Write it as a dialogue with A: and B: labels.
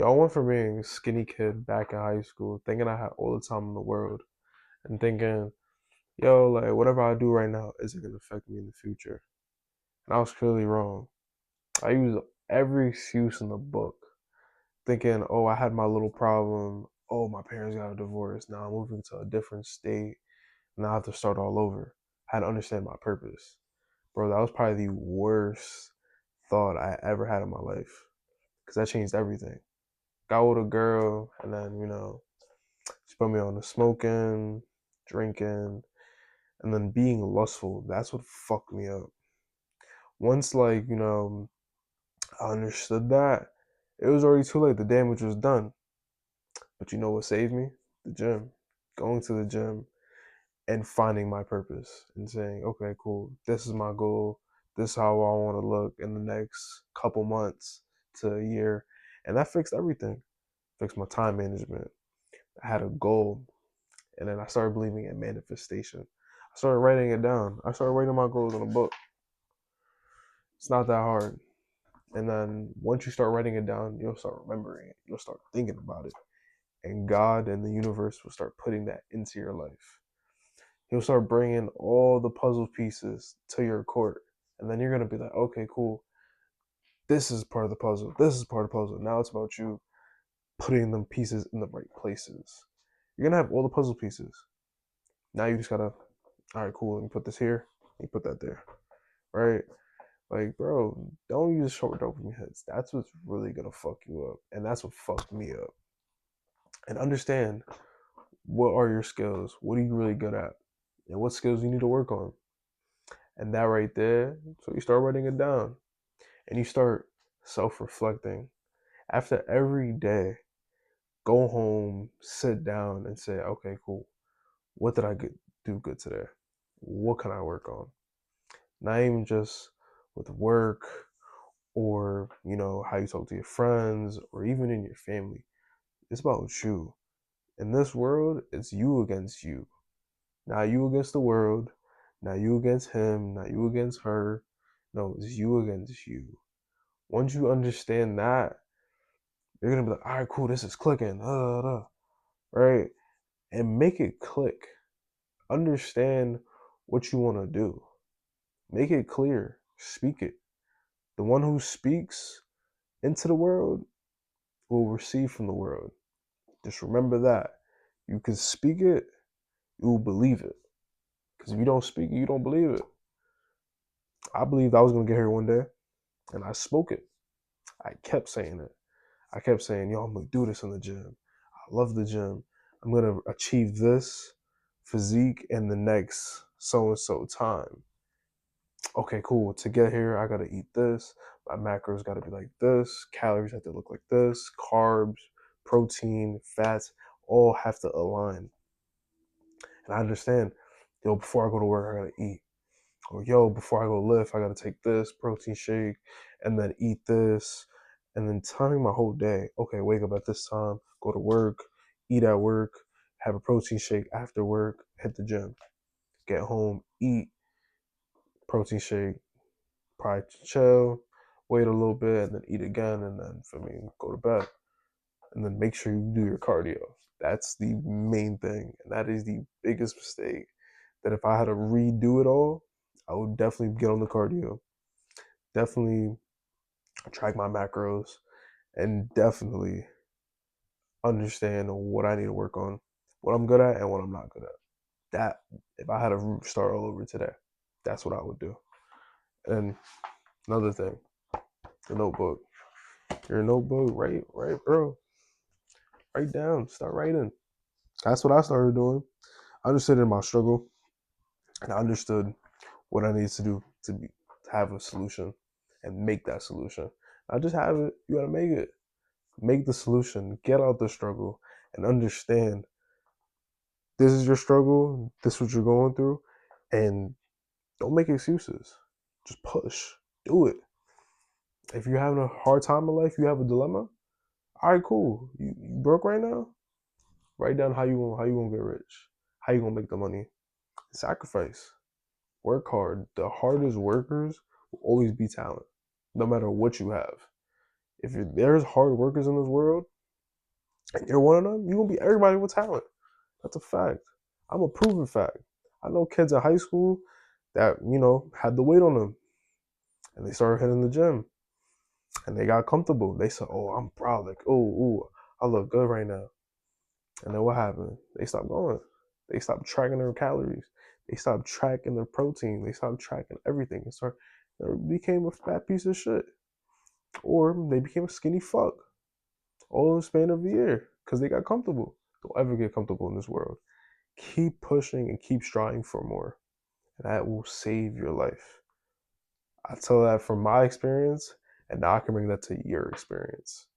A: Y'all went from being a skinny kid back in high school, thinking I had all the time in the world, and thinking, yo, like whatever I do right now isn't gonna affect me in the future. And I was clearly wrong. I used every excuse in the book, thinking, oh, I had my little problem. Oh, my parents got a divorce. Now I'm moving to a different state. Now I have to start all over. I had to understand my purpose. Bro, that was probably the worst thought I ever had in my life. Because that changed everything. Got with a girl, and then, she put me on the smoking, drinking, and then being lustful. That's what fucked me up. Once, I understood that, it was already too late. The damage was done. But you know what saved me? The gym. Going to the gym and finding my purpose and saying, okay, cool, this is my goal. This is how I want to look in the next couple months to a year. And that fixed everything. Fixed my time management. I had a goal. And then I started believing in manifestation. I started writing it down. I started writing my goals in a book. It's not that hard. And then once you start writing it down, you'll start remembering it. You'll start thinking about it. And God and the universe will start putting that into your life. He'll start bringing all the puzzle pieces to your court. And then you're going to be like, okay, cool. This is part of the puzzle. This is part of the puzzle. Now it's about you putting them pieces in the right places. You're going to have all the puzzle pieces. Now you just got to, all right, cool. Let me put this here. Let me put that there. Right? Like, bro, don't use short dopamine hits. That's what's really going to fuck you up. And that's what fucked me up. And understand, what are your skills? What are you really good at? And what skills you need to work on? And that right there, so you start writing it down and you start self reflecting. After every day, go home, sit down, and say, okay, cool. What did I do good today? What can I work on? Not even just with work or, how you talk to your friends or even in your family. It's about you. In this world, it's you against you. Not you against the world, not you against him, not you against her. No, it's you against you. Once you understand that, you're gonna be like, all right, cool, this is clicking, right? And make it click. Understand what you want to do. Make it clear. Speak it. The one who speaks into the world will receive from the world. Just remember that. You can speak it, you will believe it. Because if you don't speak it, you don't believe it. I believed I was gonna get here one day, and I spoke it. I kept saying it. I kept saying, yo, I'm gonna do this in the gym. I love the gym. I'm gonna achieve this physique in the next so and so time. Okay, cool. To get here, I gotta eat this. My macros gotta be like this. Calories have to look like this. Carbs, protein, fats, all have to align. And I understand, yo, before I go to work, I gotta eat. Or yo, before I go lift, I gotta take this protein shake and then eat this. And then timing my whole day. Okay, wake up at this time, go to work, eat at work, have a protein shake after work, hit the gym, get home, eat, protein shake, probably chill, wait a little bit, and then eat again, and then for me, go to bed. And then make sure you do your cardio. That's the main thing. And that is the biggest mistake. That if I had to redo it all, I would definitely get on the cardio. Definitely track my macros and definitely understand what I need to work on, what I'm good at and what I'm not good at. That, if I had to start all over today, that's what I would do. And another thing, your notebook. Your notebook, right, bro. Write down, start writing. That's what I started doing. I understood in my struggle and I understood what I needed to do to have a solution and make that solution. I just have it, you gotta make it. Make the solution, get out the struggle, and understand this is your struggle, this is what you're going through, and don't make excuses. Just push. Do it. If you're having a hard time in life, you have a dilemma, all right, cool. You broke right now? Write down how you gonna get rich. How you gonna make the money. Sacrifice. Work hard. The hardest workers will always be talent. No matter what you have. If there's hard workers in this world, and you're one of them, you're gonna be everybody with talent. That's a fact. I'm a proven fact. I know kids in high school that, had the weight on them and they started hitting the gym and they got comfortable. They said, "Oh, I'm proud. Like, oh, I look good right now." And then what happened? They stopped going. They stopped tracking their calories. They stopped tracking their protein. They stopped tracking everything and they became a fat piece of shit. Or they became a skinny fuck. All in the span of a year because they got comfortable. Don't ever get comfortable in this world. Keep pushing and keep striving for more. And that will save your life. I tell that from my experience, and now I can bring that to your experience.